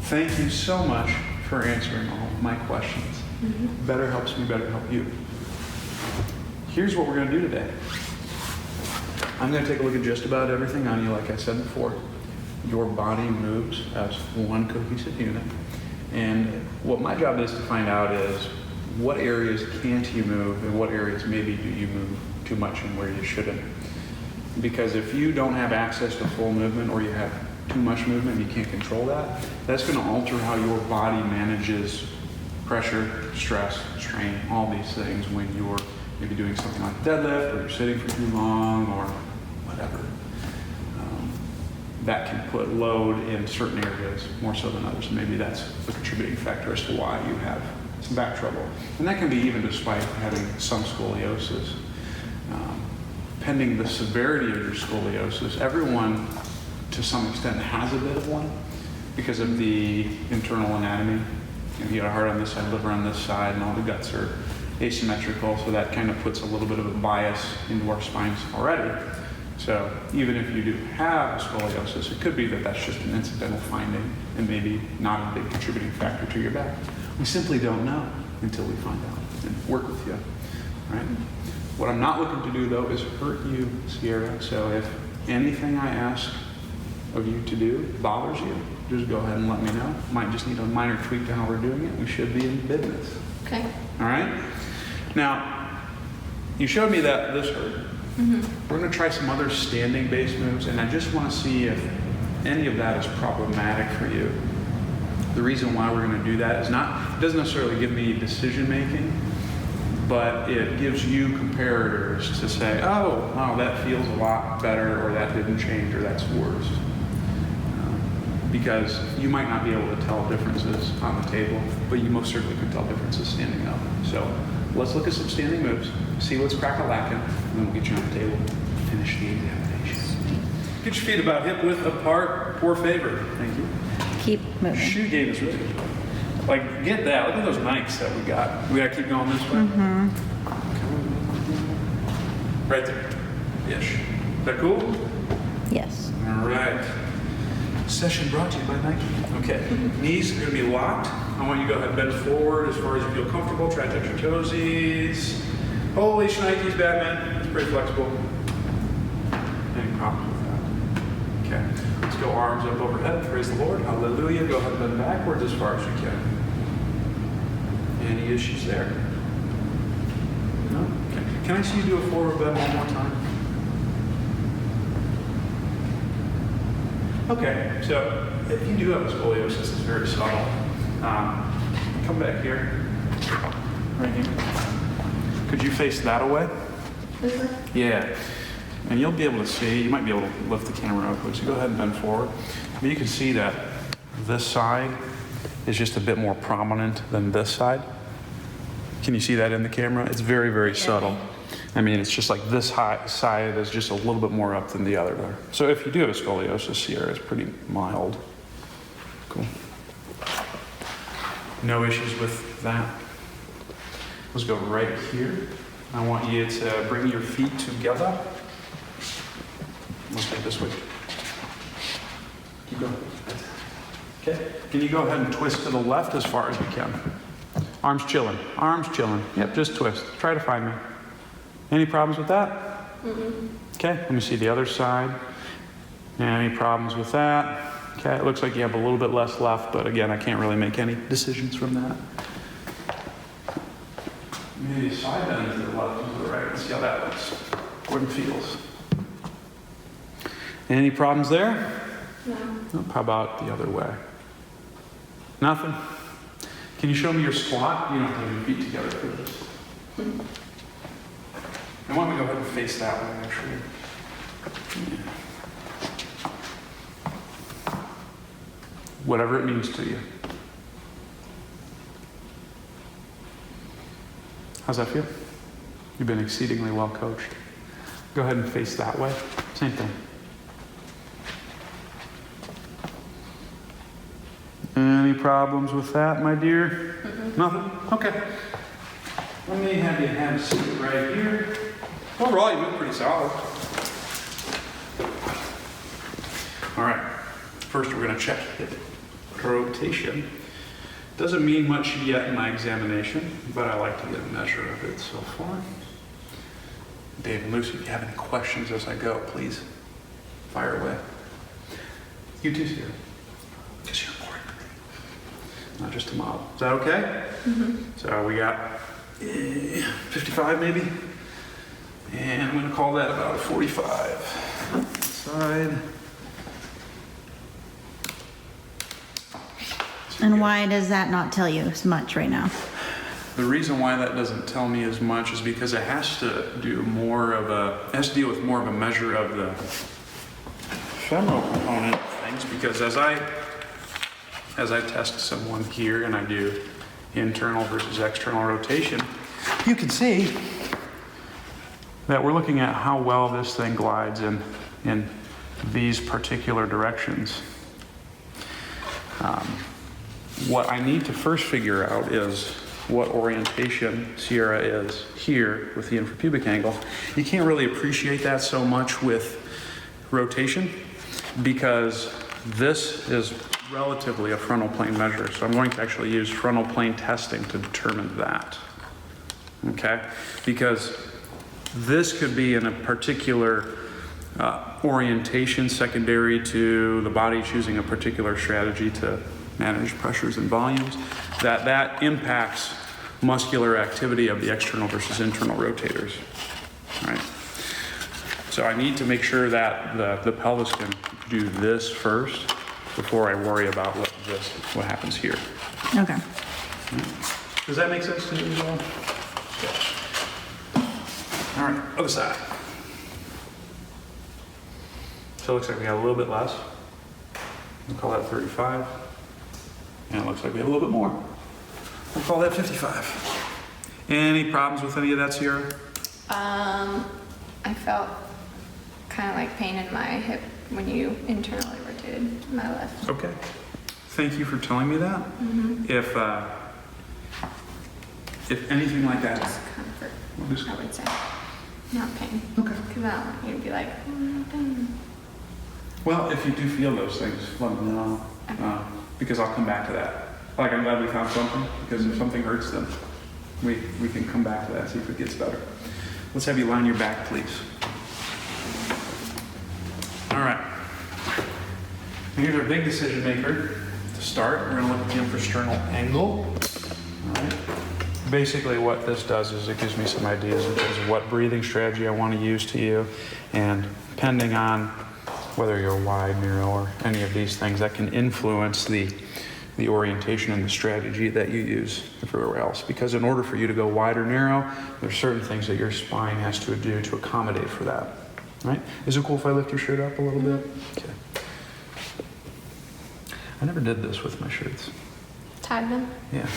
Thank you so much for answering all of my questions. Better helps me, better help you. Here's what we're going to do today. I'm going to take a look at just about everything on you, like I said before. Your body moves as one cohesive unit. And what my job is to find out is what areas can't you move and what areas maybe do you move too much and where you shouldn't. Because if you don't have access to full movement or you have too much movement and you can't control that, that's going to alter how your body manages pressure, stress, strain, all these things when you're maybe doing something like deadlift or you're sitting for too long or whatever. That can put load in certain areas more so than others. Maybe that's a contributing factor as to why you have some back trouble. And that can be even despite having some scoliosis. Pending the severity of your scoliosis, everyone to some extent has a bit of one because of the internal anatomy. You got a heart on this side, liver on this side, and all the guts are asymmetrical, so that kind of puts a little bit of a bias into our spines already. So even if you do have scoliosis, it could be that that's just an incidental finding and maybe not a big contributing factor to your back. We simply don't know until we find out and work with you, right? What I'm not looking to do though is hurt you, Sierra. So if anything I ask of you to do bothers you, just go ahead and let me know. Might just need a minor tweak to how we're doing it. We should be in business. Okay. All right? Now, you showed me that this hurt. We're going to try some other standing base moves, and I just want to see if any of that is problematic for you. The reason why we're going to do that is it doesn't necessarily give me decision making, but it gives you comparators to say, oh, wow, that feels a lot better, or that didn't change, or that's worse. Because you might not be able to tell differences on the table, but you most certainly can tell differences standing up. So let's look at some standing moves, see what's crack-a-lacking, and then we'll get you on the table and finish the examination. Get your feet about hip width apart, poor favor. Thank you. Keep moving. Shoe game is really good. Like, get that. Look at those Nikes that we got. We got to keep going this way? Right there. Ish. Is that cool? Yes. All right. Session brought to you by Nike. Okay. Knees are going to be locked. I want you to go ahead and bend forward as far as you feel comfortable. Try to touch your toesies. Holy shnikes, Batman. It's pretty flexible. Any problems with that? Okay. Let's go arms up overhead. Praise the Lord. Hallelujah. Go ahead and bend backwards as far as you can. Any issues there? No? Okay. Can I see you do a forward bend one more time? Okay, so if you do have a scoliosis, it's very subtle. Come back here, right here. Could you face that away? Yeah, and you'll be able to see, you might be able to lift the camera up, so go ahead and bend forward. But you can see that this side is just a bit more prominent than this side. Can you see that in the camera? It's very, very subtle. I mean, it's just like this side is just a little bit more up than the other. So if you do have a scoliosis here, it's pretty mild. Cool. No issues with that. Let's go right here. I want you to bring your feet together. Let's go this way. Keep going. Okay. Can you go ahead and twist to the left as far as you can? Arms chilling. Arms chilling. Yep, just twist. Try to find me. Any problems with that? Okay, let me see the other side. Any problems with that? Okay, it looks like you have a little bit less left, but again, I can't really make any decisions from that. Maybe a side bend to the left and to the right. Let's see how that looks. What it feels. Any problems there? No. Nope. How about the other way? Nothing? Can you show me your squat? You don't have your feet together for this. And why don't we go ahead and face that way, actually? Yeah. Whatever it means to you. How's that feel? You've been exceedingly well coached. Go ahead and face that way. Same thing. Any problems with that, my dear? Nothing? Okay. Let me have you have a seat right here. Overall, you look pretty solid. All right. First, we're going to check hip rotation. Doesn't mean much yet in my examination, but I like to get a measure of it so far. Dave and Lucy, if you have any questions as I go, please fire away. You too, Sarah, because you're important to me, not just a model. Is that okay? So we got 55 maybe, and I'm going to call that about a 45. Side. And why does that not tell you as much right now? The reason why that doesn't tell me as much is because it has to deal with more of a measure of the femoral component of things. Because as I test someone here and I do internal versus external rotation, you can see that we're looking at how well this thing glides in these particular directions. What I need to first figure out is what orientation Sierra is here with the infrapubic angle. You can't really appreciate that so much with rotation because this is relatively a frontal plane measure. So I'm going to actually use frontal plane testing to determine that. Okay? Because this could be in a particular orientation secondary to the body choosing a particular strategy to manage pressures and volumes, that impacts muscular activity of the external versus internal rotators, right? So I need to make sure that the pelvis can do this first before I worry about what happens here. Okay. Does that make sense to you as well? All right, other side. So it looks like we have a little bit less. We'll call that 35. And it looks like we have a little bit more. We'll call that 55. Any problems with any of that, Sierra? I felt kind of like pain in my hip when you internally rotated my left. Okay. Thank you for telling me that. If anything like that. Just comfort, Just- I would say. Not pain. Okay. Because I don't want you to be like, pain. Well, if you do feel those things, let me know. Because I'll come back to that. Like, I'm glad we found something, because if something hurts, then we can come back to that, see if it gets better. Let's have you lie on your back, please. All right. Here's our big decision maker. To start, we're going to look at the infrasternal angle. All right. Basically, what this does is it gives me some ideas in terms of what breathing strategy I want to use to you, and depending on whether you're wide, narrow, or any of these things, that can influence the orientation and the strategy that you use everywhere else. Because in order for you to go wide or narrow, there's certain things that your spine has to do to accommodate for that. Right? Is it cool if I lift your shirt up a little bit? Okay. I never did this with my shirts. Tied them? Yeah.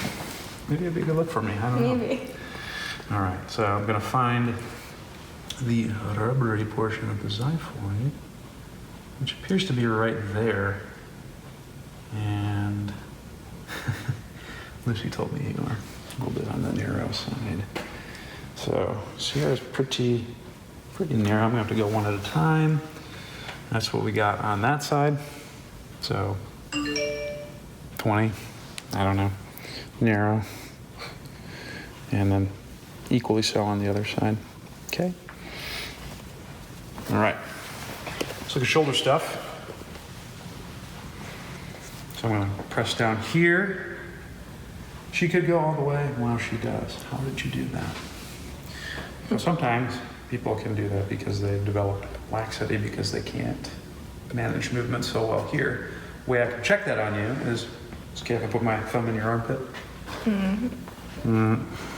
Maybe it'd be a good look for me. I don't know. Maybe. All right. So I'm going to find the rubbery portion of the xiphoid, which appears to be right there. And Lucy told me you are a little bit on the narrow side. So Sierra's pretty narrow. I'm gonna have to go one at a time. That's what we got on that side. So 20, I don't know, narrow. And then equally so on the other side. Okay. All right. Let's look at shoulder stuff. So I'm going to press down here. She could go all the way. Wow, she does. How did you do that? So sometimes people can do that because they've developed laxity because they can't manage movement so well here. The way I can check that on you is, okay, if I put my thumb in your armpit.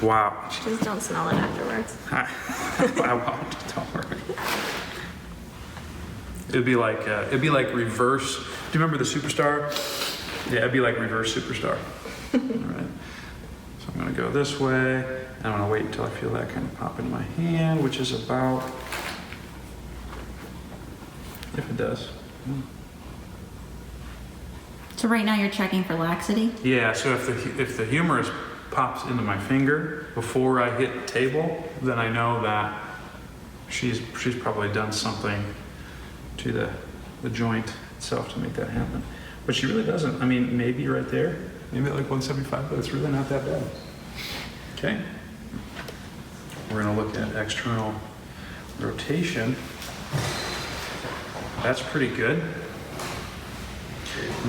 Wow. Just don't smell it afterwards. I won't. Don't worry. It'd be like reverse. Do you remember the Superstar? Yeah, it'd be like reverse Superstar. All right. So I'm gonna go this way. And I'm gonna wait until I feel that kind of pop in my hand, which is about, if it does. So right now you're checking for laxity? Yeah. So if the humerus pops into my finger before I hit the table, then I know that she's probably done something to the joint itself to make that happen. But she really doesn't. I mean, maybe right there, maybe at like 175, but it's really not that bad. Okay. We're gonna look at external rotation. That's pretty good.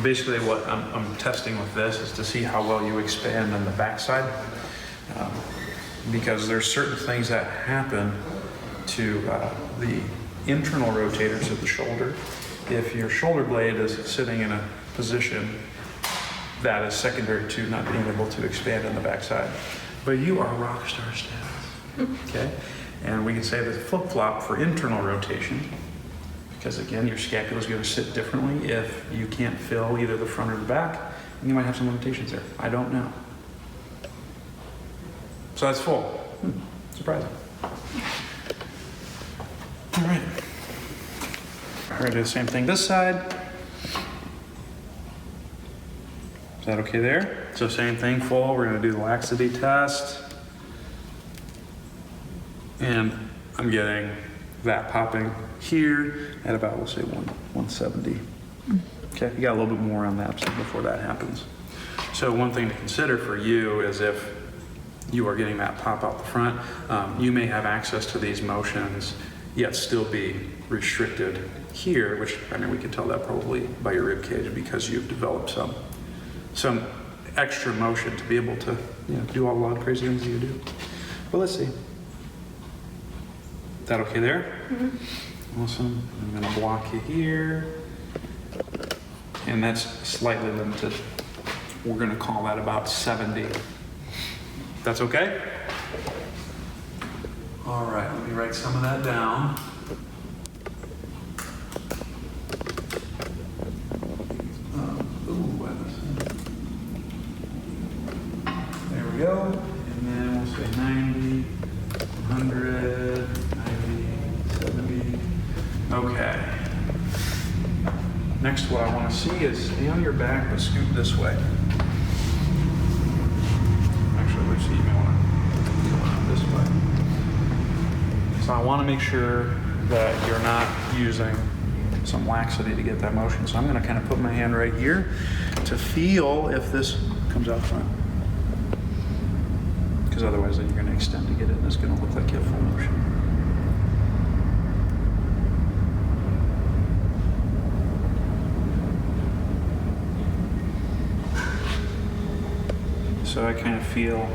Basically what I'm testing with this is to see how well you expand on the backside. Because there's certain things that happen to the internal rotators of the shoulder. If your shoulder blade is sitting in a position that is secondary to not being able to expand on the backside. But you are rock star status, okay? And we can say the flip-flop for internal rotation, because again, your scapula is going to sit differently if you can't fill either the front or the back, and you might have some limitations there. I don't know. So that's full. Surprising. All right. We're going to do the same thing this side. Is that okay there? So same thing, full. We're going to do the laxity test. And I'm getting that popping here at about, we'll say 170. Okay, you got a little bit more on that before that happens. So one thing to consider for you is if you are getting that pop out the front, you may have access to these motions, yet still be restricted here, which, I mean, we can tell that probably by your rib cage because you've developed some extra motion to be able to, you know, do all a lot of crazy things that you do. But let's see. Is that okay there? Mm-hmm. Awesome. I'm gonna block you here. And that's slightly limited. We're gonna call that about 70. That's okay? All right, let me write some of that down. There we go. And then we'll say 90, 100, 90, 70. Okay. Next, what I want to see is stay on your back, but scoot this way. Actually, let's see, you may want to go around this way. So I want to make sure that you're not using some laxity to get that motion. So I'm going to kind of put my hand right here to feel if this comes out front. Because otherwise then you're going to extend to get it and it's going to look like you have full motion. So I kind of feel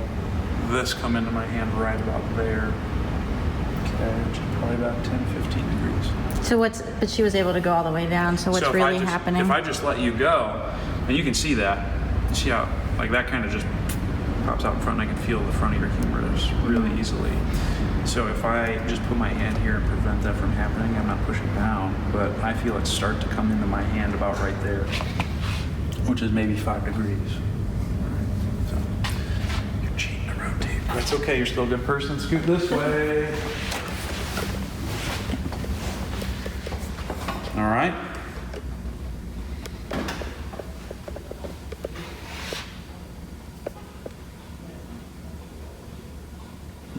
this come into my hand right about there. Okay, which is probably about 10, 15 degrees. So but she was able to go all the way down, so what's really happening? If I just let you go, and you can see that, you see how, like that kind of just pops out in front, and I can feel the front of your humerus really easily. So if I just put my hand here and prevent that from happening, I'm not pushing down, but I feel it start to come into my hand about right there, which is maybe 5 degrees. So you're cheating to rotate. That's okay, you're still a good person. Scoot this way. All right.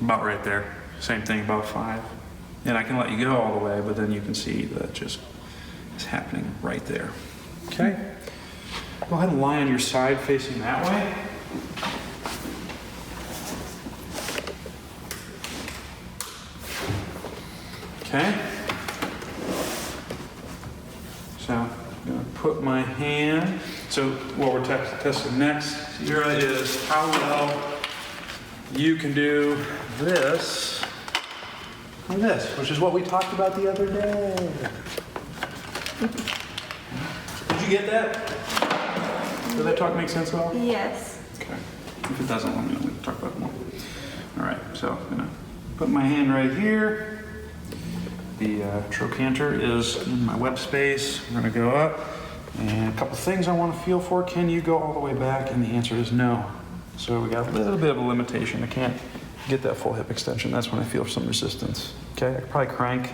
About right there. Same thing, about 5. And I can let you go all the way, but then you can see that just is happening right there. Okay? Go ahead and lie on your side facing that way. Okay? So I'm going to put my hand. So what we're testing next, Sierra, is how well you can do this and this, which is what we talked about the other day. Did you get that? Does that talk make sense at all? Yes. Okay. If it doesn't, let me know. We can talk about it more. All right. So I'm going to put my hand right here. The trochanter is in my web space. We're going to go up. And a couple things I want to feel for. Can you go all the way back? And the answer is no. So we got a little bit of a limitation. I can't get that full hip extension. That's when I feel some resistance. Okay, I could probably crank,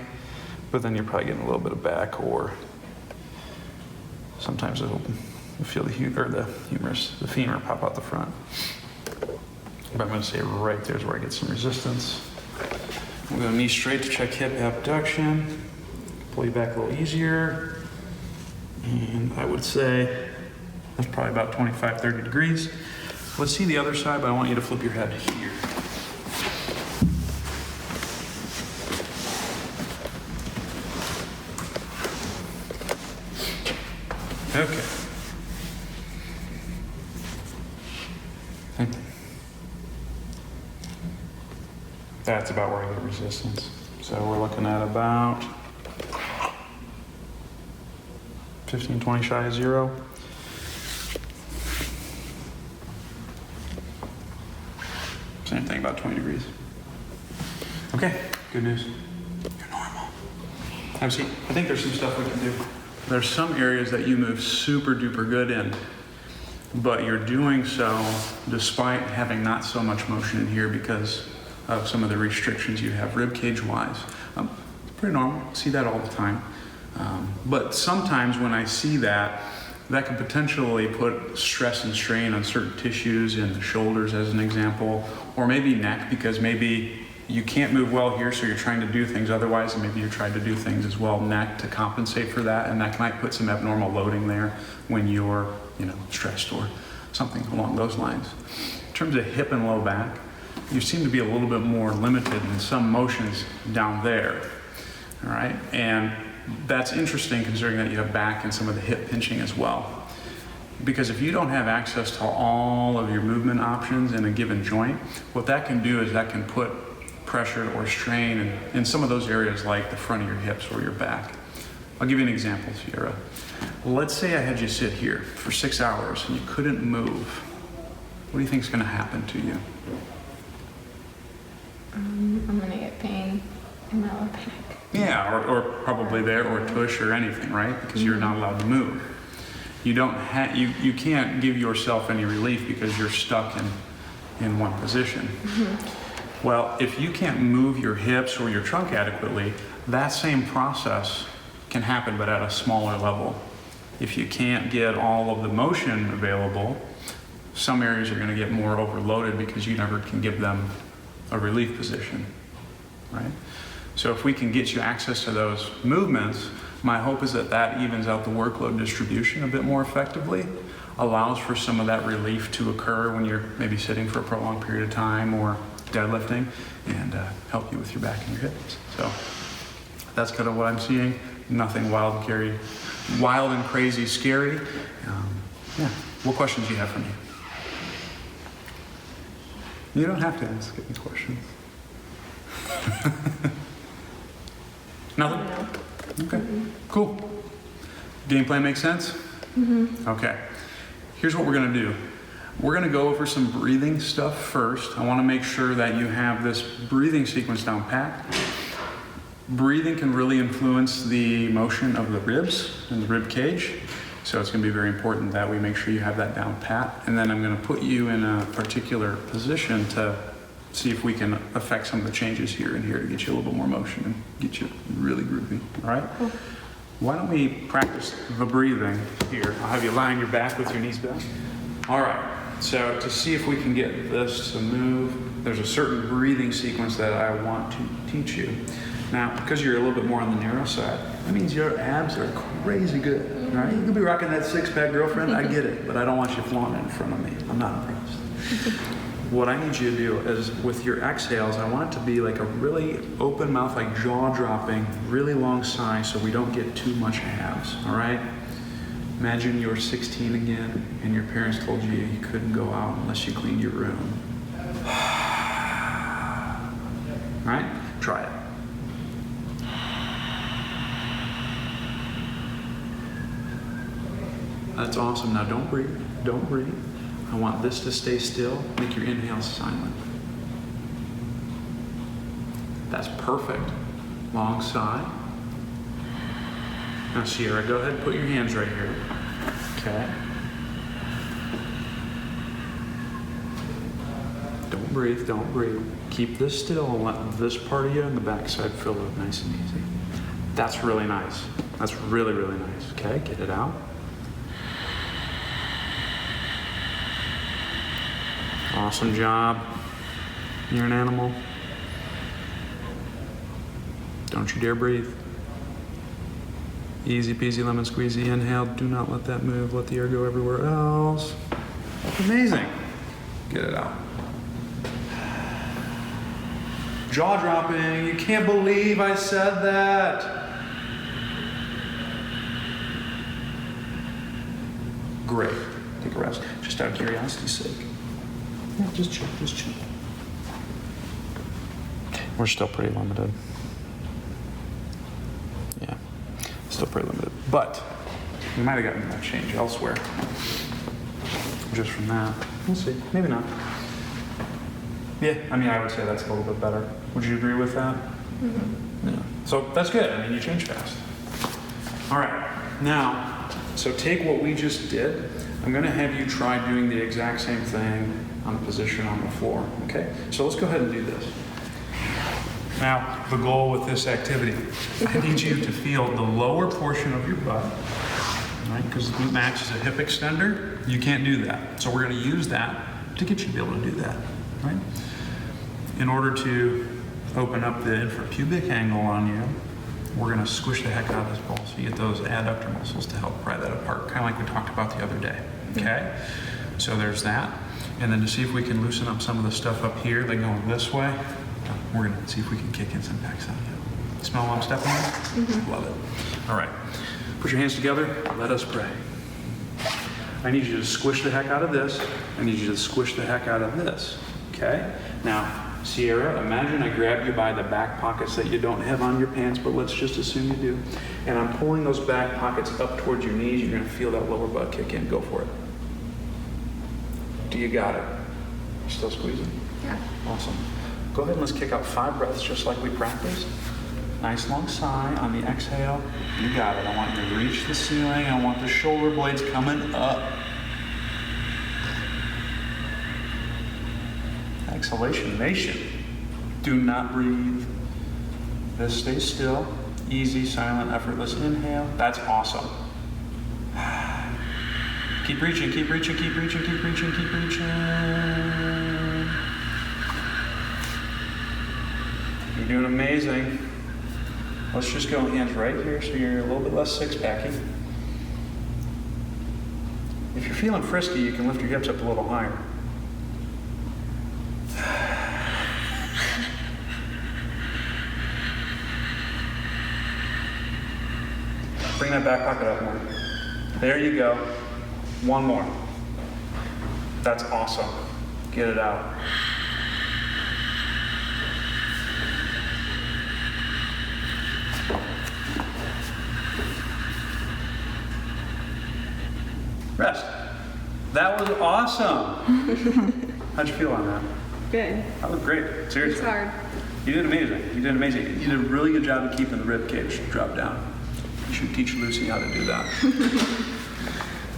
but then you're probably getting a little bit of back, or sometimes you'll feel the humerus, the femur pop out the front. But I'm going to say right there's where I get some resistance. I'm going knee straight to check hip abduction. Pull you back a little easier. And I would say That's probably about 25, 30 degrees. Let's see the other side, but I want you to flip your head here. Okay. That's about where I get resistance. So we're looking at about 15, 20 shy of 0. Same thing, about 20 degrees. Okay, good news. You're normal. Have a seat. I think there's some stuff we can do. There's some areas that you move super duper good in, but you're doing so despite having not so much motion in here because of some of the restrictions you have rib cage wise. It's pretty normal. See that all the time. But sometimes when I see that, that can potentially put stress and strain on certain tissues in the shoulders as an example, or maybe neck, because maybe you can't move well here, so you're trying to do things otherwise, and maybe you're trying to do things as well neck to compensate for that, and that might put some abnormal loading there when you're, stressed or something along those lines. In terms of hip and low back, you seem to be a little bit more limited in some motions down there, all right? And that's interesting considering that you have back and some of the hip pinching as well. Because if you don't have access to all of your movement options in a given joint, what that can do is that can put pressure or strain in some of those areas like the front of your hips or your back. I'll give you an example, Sierra. Let's say I had you sit here for 6 hours and you couldn't move. What do you think is going to happen to you? I'm gonna get pain in my lower back. Yeah, or probably there, or tush or anything, right? Because you're not allowed to move. You don't you can't give yourself any relief because you're stuck in one position. Mm-hmm. Well, if you can't move your hips or your trunk adequately, that same process can happen, but at a smaller level. If you can't get all of the motion available, some areas are going to get more overloaded because you never can give them a relief position, right? So if we can get you access to those movements, my hope is that that evens out the workload distribution a bit more effectively, allows for some of that relief to occur when you're maybe sitting for a prolonged period of time or deadlifting, and help you with your back and your hips. So that's kind of what I'm seeing. Nothing wild and crazy, scary. Yeah. What questions do you have for me? You don't have to ask any questions. Nothing? No. Okay, Mm-hmm. cool. Game plan makes sense? Mm-hmm. Okay. Here's what we're gonna do. We're gonna go over some breathing stuff first. I wanna make sure that you have this breathing sequence down pat. Breathing can really influence the motion of the ribs and the rib cage. So it's gonna be very important that we make sure you have that down pat. And then I'm gonna put you in a particular position to see if we can affect some of the changes here and here to get you a little bit more motion and get you really groovy, all right? Cool. Why don't we practice the breathing here? I'll have you lie on your back with your knees bent. All right, so to see if we can get this to move, there's a certain breathing sequence that I want to teach you. Now, because you're a little bit more on the narrow side, that means your abs are crazy good, right? You could be rocking that six-pack, girlfriend, I get it, but I don't want you flaunting it in front of me. I'm not impressed. What I need you to do is, with your exhales, I want it to be like a really open mouth, like jaw-dropping, really long sigh so we don't get too much abs, all right? Imagine you're 16 again and your parents told you you couldn't go out unless you cleaned your room. All right? Try it. That's awesome. Now don't breathe. Don't breathe. I want this to stay still. Make your inhale silent. That's perfect. Long sigh. Now Sierra, go ahead and put your hands right here. Okay. Don't breathe, don't breathe. Keep this still and let this part of you and the backside fill up nice and easy. That's really nice. That's really, really nice. Okay, get it out. Awesome job. You're an animal. Don't you dare breathe. Easy peasy lemon squeezy. Inhale. Do not let that move. Let the air go everywhere else. Amazing. Get it out. Jaw dropping. You can't believe I said that. Great. Take a rest. Just out of curiosity's sake. Yeah, just chill. Just chill. We're still pretty limited. Yeah, still pretty limited. But we might have gotten that change elsewhere. Just from that. We'll see. Maybe not. Yeah, I mean, I would say that's a little bit better. Would you agree with that? Mm-hmm. Yeah. So that's good. I mean, you change fast. All right. Now, so take what we just did. I'm going to have you try doing the exact same thing on the position on the floor. Okay? So let's go ahead and do this. Now, the goal with this activity, I need you to feel the lower portion of your butt, right? Because the glute max is a hip extender. You can't do that. So we're going to use that to get you to be able to do that, right? In order to open up the infrapubic angle on you, we're going to squish the heck out of this ball so you get those adductor muscles to help pry that apart, kind of like we talked about the other day, okay? So there's that. And then to see if we can loosen up some of the stuff up here that going this way, we're going to see if we can kick in some pecs on you. Smell what I'm stepping on? Mm-hmm. Love it. All right. Put your hands together. Let us pray. I need you to squish the heck out of this. I need you to squish the heck out of this. Okay? Now, Sierra, imagine I grab you by the back pockets that you don't have on your pants, but let's just assume you do. And I'm pulling those back pockets up towards your knees. You're going to feel that lower butt kick in. Go for it. Do you got it? You still squeezing? Yeah. Awesome. Go ahead and let's kick out 5 breaths just like we practiced. Nice long sigh on the exhale. You got it. I want you to reach the ceiling. I want the shoulder blades coming up. Exhalation nation. Do not breathe. This stays still. Easy, silent, effortless inhale. That's awesome. Keep reaching, keep reaching, keep reaching, keep reaching, keep reaching. You're doing amazing. Let's just go hands right here so you're a little bit less six-packy. If you're feeling frisky, you can lift your hips up a little higher. Bring that back pocket up more. There you go. One more. That's awesome. Get it out. Rest. That was awesome. How'd you feel on that? Good. That was great. Seriously. It's hard. You did amazing. You did amazing. You did a really good job of keeping the rib cage dropped down. You should teach Lucy how to do that.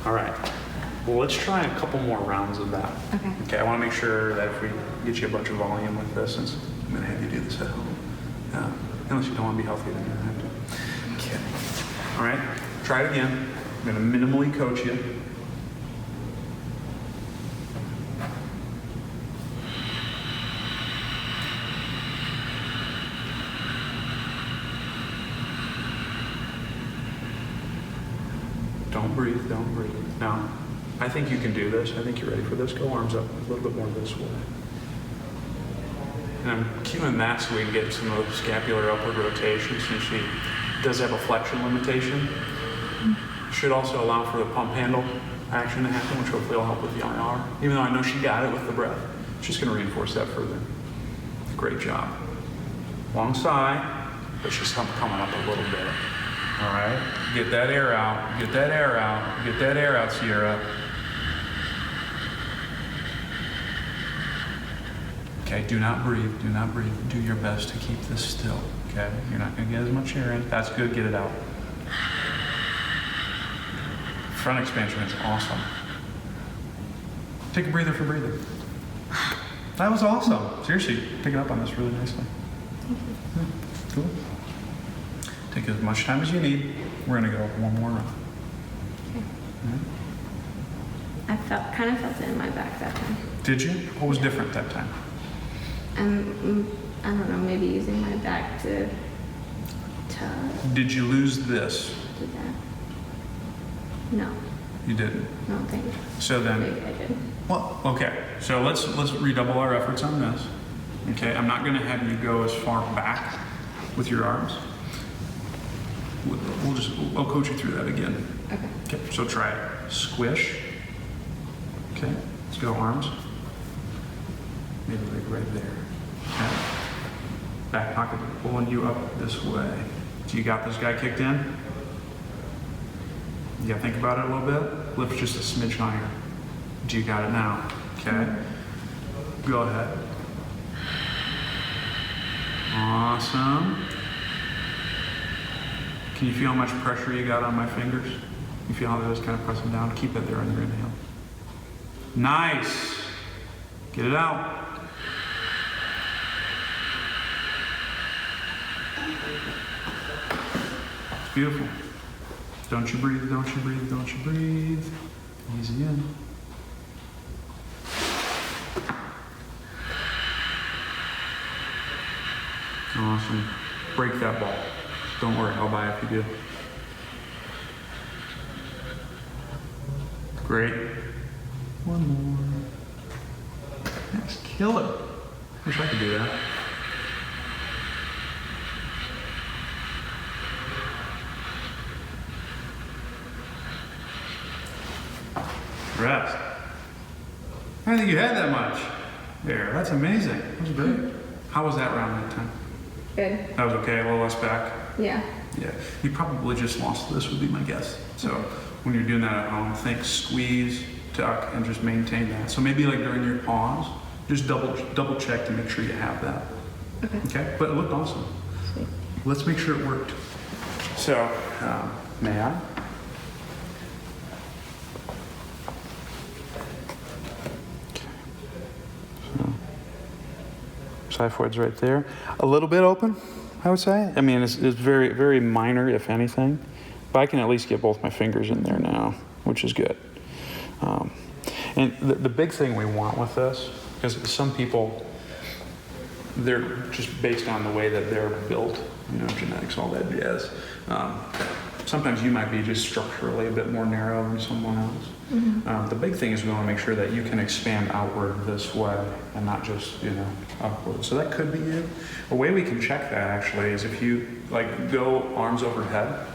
All right. Well, let's try a couple more rounds of that. Okay. Okay, I want to make sure that if we get you a bunch of volume with this, since I'm going to have you do this at home. Unless you don't want to be healthy, then you don't have to. Okay. All right. Try it again. I'm going to minimally coach you. Don't breathe, don't breathe. Now, I think you can do this. I think you're ready for this. Go arms up a little bit more this way. And I'm cueing that so we can get some of the scapular upward rotation since she does have a flexion limitation. Should also allow for the pump handle action to happen, which hopefully will help with the IR. Even though I know she got it with the breath. It's just going to reinforce that further. Great job. Long sigh, but she's coming up a little bit. All right, get that air out, get that air out, get that air out, Sierra. Okay, do not breathe, do not breathe. Do your best to keep this still, okay? You're not gonna get as much air in. That's good, get it out. Front expansion is awesome. Take a breather for breathing. That was awesome. Seriously, picking up on this really nicely. Yeah, cool. Take as much time as you need. We're gonna go one more round. Okay. I kind of felt it in my back that time. Did you? What was different that time? I don't know, maybe using my back to Did you lose this? do that. No, You didn't. I don't think. So then, Maybe I did. well, okay. So let's redouble our efforts on this. Okay, I'm not going to have you go as far back with your arms. I'll coach you through that again. Okay. Okay, so try it. Squish. Okay, let's go arms. Maybe like right there. Okay. Back pocket pulling you up this way. So you got this guy kicked in? You gotta think about it a little bit. Lift just a smidge higher. Do you got it now? Okay. Go ahead. Awesome. Can you feel how much pressure you got on my fingers? You feel how those kind of pressing down? Keep it there on your inhale. Nice. Get it out. It's beautiful. Don't you breathe, don't you breathe, don't you breathe. Easy in. Awesome. Break that ball. Don't worry, I'll buy it if you do. Great. One more. That's killer. Wish I could do that. Rest. I didn't think you had that much. There, that's amazing. That was great. How was that round that time? Good. That was okay, a little less back. Yeah. Yeah, you probably just lost this would be my guess. So when you're doing that at home, think squeeze, tuck, and just maintain that. So maybe like during your pause, just double check to make sure you have that. Okay. Okay, but it looked awesome. Sweet. Let's make sure it worked. So, may I? Xiphoid's right there. A little bit open, I would say. I mean, it's very, very minor, if anything. But I can at least get both my fingers in there now, which is good. And the big thing we want with this, because some people, they're just based on the way that they're built, you know, genetics, all that jazz. Sometimes you might be just structurally a bit more narrow than someone else. Mm-hmm. The big thing is we want to make sure that you can expand outward this way and not just, you know, upward. So that could be you. A way we can check that actually is if you like go arms overhead.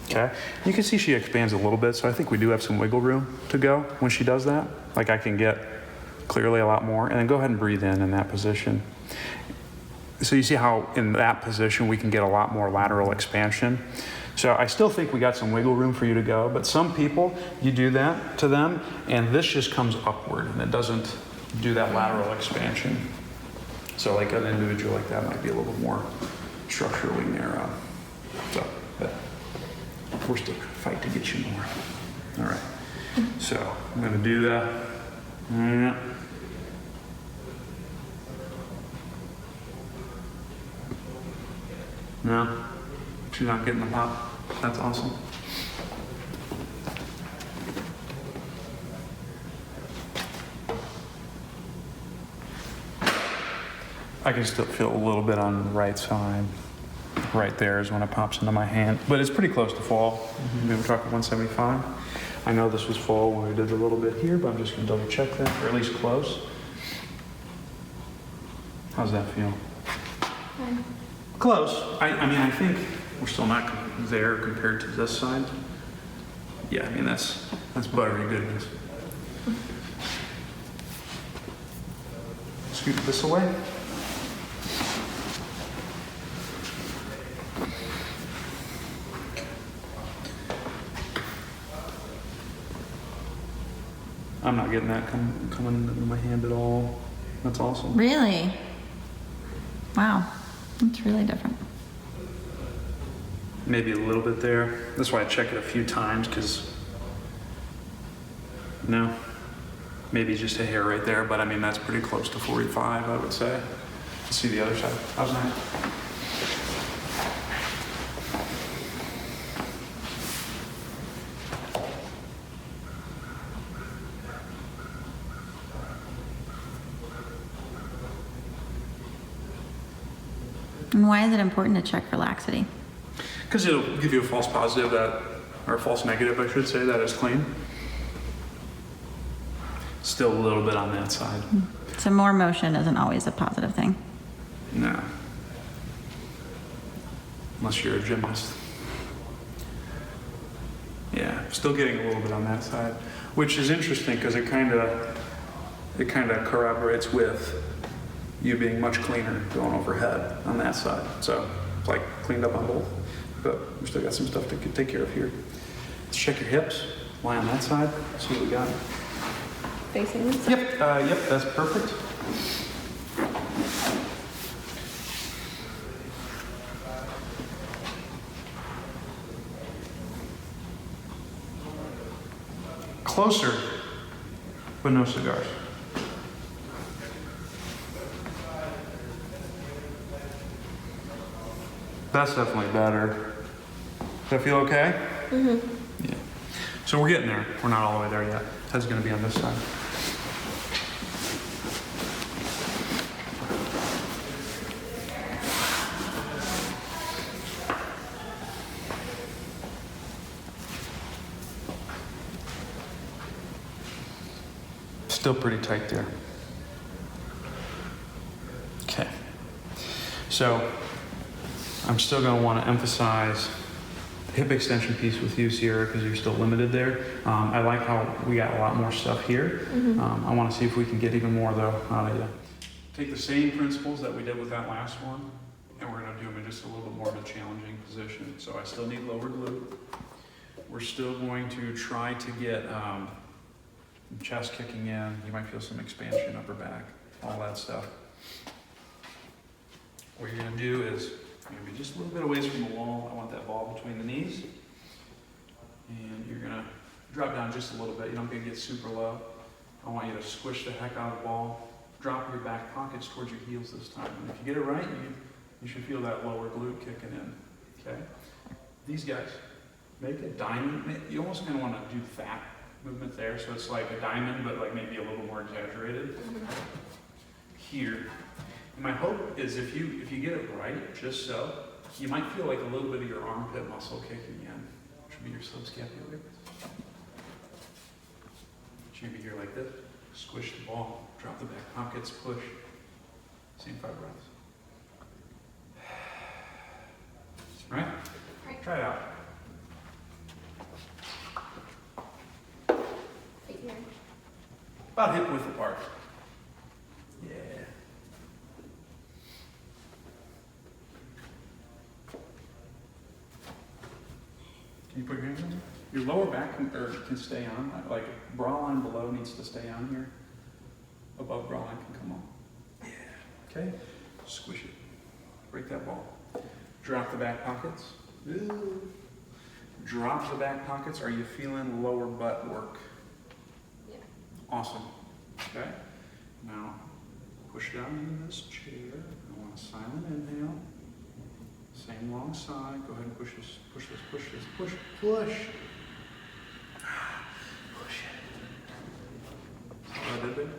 Okay. You can see she expands a little bit, so I think we do have some wiggle room to go when she does that. Like I can get clearly a lot more, and then go ahead and breathe in that position. So you see how in that position we can get a lot more lateral expansion. So I still think we got some wiggle room for you to go, but some people, you do that to them, and this just comes upward, and it doesn't do that lateral expansion. So like an individual like that might be a little more structurally narrow. So, but we're still gonna fight to get you more. All right. So I'm gonna do that. No, she's not getting the pop. That's awesome. I can still feel a little bit on the right side. Right there is when it pops into my hand, but it's pretty close to fall. We were talking 175. I know this was full when we did a little bit here, but I'm just gonna double check that, or at least close. How's that feel? Fine. Close. I mean, I think we're still not there compared to this side. Yeah, I mean, that's buttery goodness. Scoot this away. I'm not getting that coming into my hand at all. That's awesome. Really? Wow. That's really different. Maybe a little bit there. That's why I check it a few times, because no, maybe just a hair right there, but I mean, that's pretty close to 45, I would say. Let's see the other side. How's that? And why is it important to check for laxity? Because it'll give you a false positive that or a false negative, I should say, that is clean. Still a little bit on that side. So more motion isn't always a positive thing. No. Unless you're a gymnast. Yeah, still getting a little bit on that side, which is interesting because it kind of corroborates with you being much cleaner going overhead on that side. So it's like cleaned up on both, but we still got some stuff to take care of here. Let's check your hips. Lie on that side. See what we got. Facing this? Yep, that's perfect. Closer, but no cigars. That's definitely better. Does that feel okay? Mm-hmm. Yeah. So we're getting there. We're not all the way there yet. Head's gonna be on this side. Still pretty tight there. Okay. So I'm still going to want to emphasize the hip extension piece with you, Sierra, because you're still limited there. I like how we got a lot more stuff here. I want to see if we can get even more, though, out of you. Take the same principles that we did with that last one, and we're going to do them in just a little bit more of a challenging position. So I still need lower glute. We're still going to try to get chest kicking in. You might feel some expansion, upper back, all that stuff. What you're going to do is you're going to be just a little bit away from the wall. I want that ball between the knees. And you're going to drop down just a little bit. You don't get super low. I want you to squish the heck out of the ball. Drop your back pockets towards your heels this time. And if you get it right, you should feel that lower glute kicking in. Okay? These guys, make a diamond. You almost kind of want to do fat movement there, so it's like a diamond, but like maybe a little more exaggerated. Here. And my hope is if you get it right, just so, you might feel like a little bit of your armpit muscle kicking in, which would be your subscapular. Should be here like this. Squish the ball, drop the back pockets, push. Same 5 breaths. Right? Try it out. About hip width apart. Yeah. Can you put your hands on there? Your lower back can stay on. Like bra line below needs to stay on here. Above bra line can come on. Yeah. Okay. Squish it. Break that ball. Drop the back pockets. Ooh. Drop the back pockets. Are you feeling lower butt work? Awesome. Okay. Now push down into this chair. I want a silent inhale. Same long side. Go ahead and push this, push this, push this, push, push. Push it. See what I did there?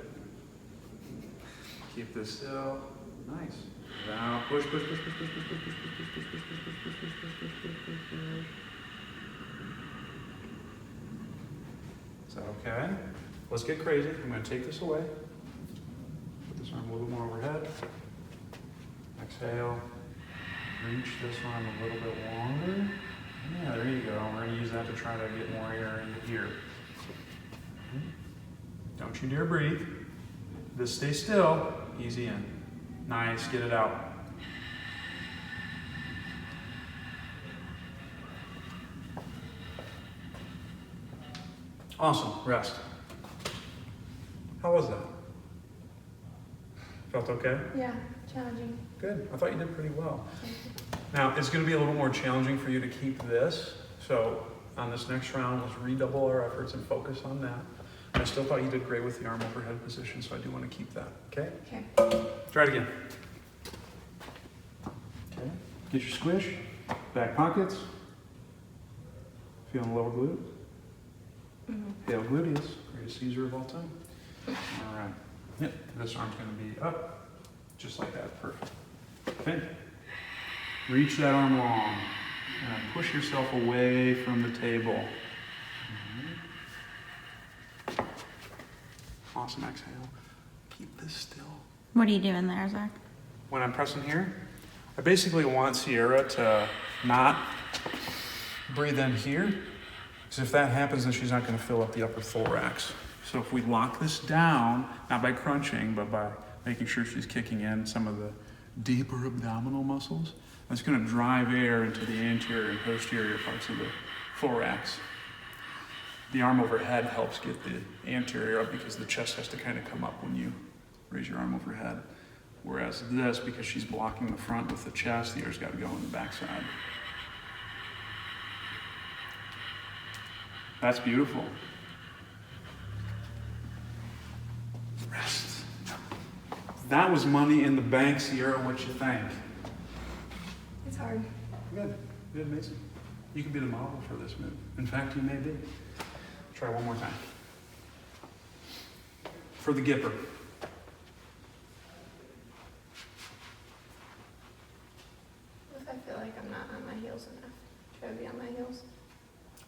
Keep this still. Nice. Now push, push, push, push, push, push, push, push, push, push, push, push, push, push, push, push, push, push, push, push. Is that okay? Let's get crazy. I'm going to take this away. Put this arm a little more overhead. Exhale. Reach this arm a little bit longer. Yeah, there you go. We're going to use that to try to get more air into here. Don't you dare breathe. Just stay still. Easy in. Nice. Get it out. Awesome. Rest. How was that? Felt okay? Yeah, challenging. Good. I thought you did pretty well. Now, it's going to be a little more challenging for you to keep this. So on this next round, let's redouble our efforts and focus on that. I still thought you did great with the arm overhead position, so I do want to keep that. Okay? Okay. Try it again. Okay. Get your squish. Back pockets. Feeling lower glute? Hail gluteus. Greatest Caesar of all time. All right. Yep. This arm's going to be up. Just like that. Perfect. Okay. Reach that arm long. Push yourself away from the table. Awesome, exhale. Keep this still. What are you doing there, Zach? When I'm pressing here, I basically want Sierra to not breathe in here, because if that happens, then she's not going to fill up the upper thorax. So if we lock this down, not by crunching, but by making sure she's kicking in some of the deeper abdominal muscles, that's going to drive air into the anterior and posterior parts of the thorax. The arm overhead helps get the anterior up because the chest has to kind of come up when you raise your arm overhead. Whereas this, because she's blocking the front with the chest, the air's got to go on the backside. That's beautiful. Rest. That was money in the bank, Sierra. What you think? It's hard. Good. You did amazing. You could be the model for this move. In fact, you may be. Try one more time. For the Gipper. If I feel like I'm not on my heels enough, should I be on my heels?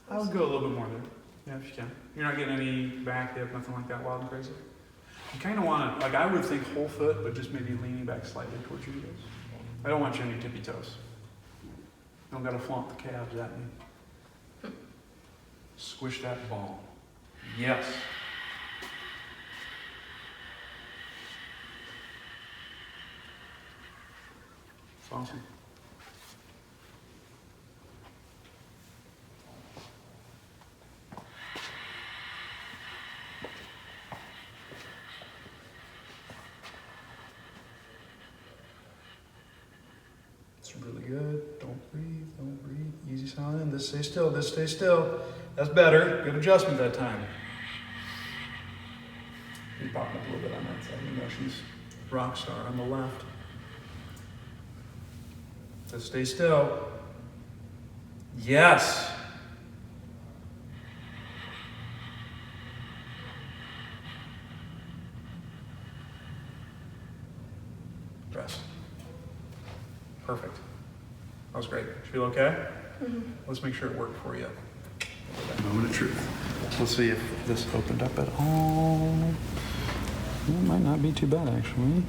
I would go a little bit more there. Yeah, if you can. You're not getting any back, hip, nothing like that wild and crazy. You kind of want to, like I would think whole foot, but just maybe leaning back slightly towards your heels. I don't want you on your tippy toes. Don't got to flaunt the calves at me. Squish that ball. Yes. It's awesome. It's really good. Don't breathe. Don't breathe. Easy silent in. This stay still. This stay still. That's better. Good adjustment that time. She's popping up a little bit on that side. You know she's rock star on the left. Just stay still. Yes. Rest. Perfect. That was great. Feel okay? Mm-hmm. Let's make sure it worked for you. Moment of truth. Let's see if this opened up at all. It might not be too bad, actually.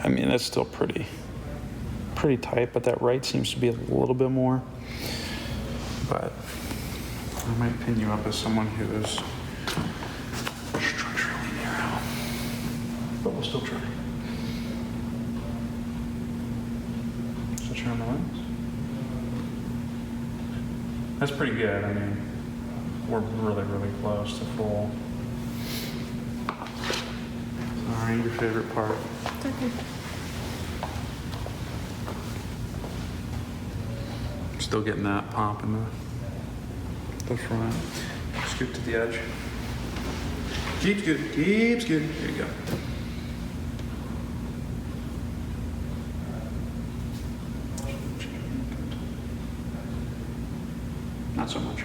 I mean, that's still pretty tight, but that right seems to be a little bit more. But I might pin you up as someone who is structurally narrow. But we'll still try. Stretch around the legs. That's pretty good. I mean, we're really, really close to full. Sorry, your favorite part. It's okay. Still getting that pop in the front. Scoot to the edge. Keep scooting, keep scooting. There you go. Not so much.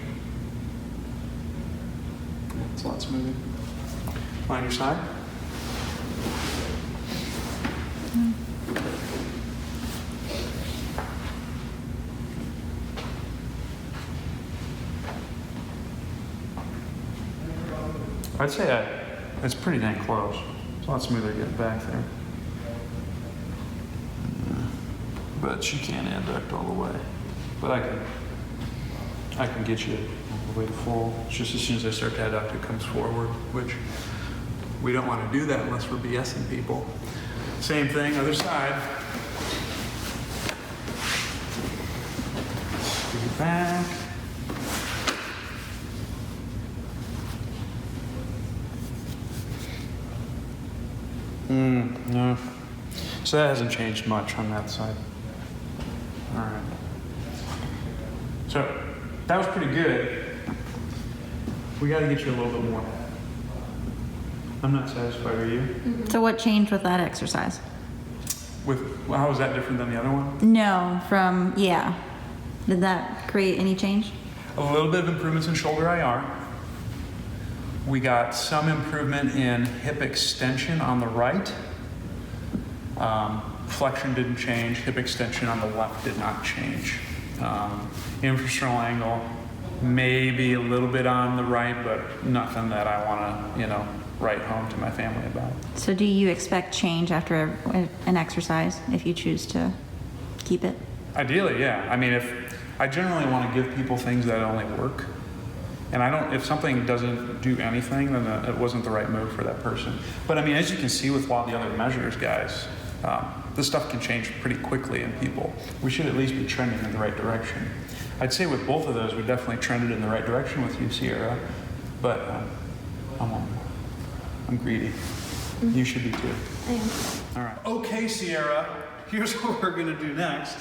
It's a lot smoother. Line your side. I'd say it's pretty dang close. It's a lot smoother getting back there. But she can't adduct all the way. But I can get you all the way to full. It's just as soon as I start to adduct, it comes forward, which we don't want to do that unless we're BSing people. Same thing, other side. Scoot back. No. So that hasn't changed much on that side. All right. So that was pretty good. We got to get you a little bit more. I'm not satisfied. Are you? Mm-hmm. So what changed with that exercise? Well, how was that different than the other one? No, yeah. Did that create any change? A little bit of improvements in shoulder IR. We got some improvement in hip extension on the right. Flexion didn't change. Hip extension on the left did not change. Infrasternal angle, maybe a little bit on the right, but nothing that I want to, write home to my family about. So do you expect change after an exercise if you choose to keep it? Ideally, yeah. I mean, I generally want to give people things that only work. And if something doesn't do anything, then it wasn't the right move for that person. But I mean, as you can see with a lot of the other measures, guys, this stuff can change pretty quickly in people. We should at least be trending in the right direction. I'd say with both of those, we definitely trended in the right direction with you, Sierra. But I'm greedy. You should be too. I am. All right. Okay, Sierra, here's what we're gonna do next.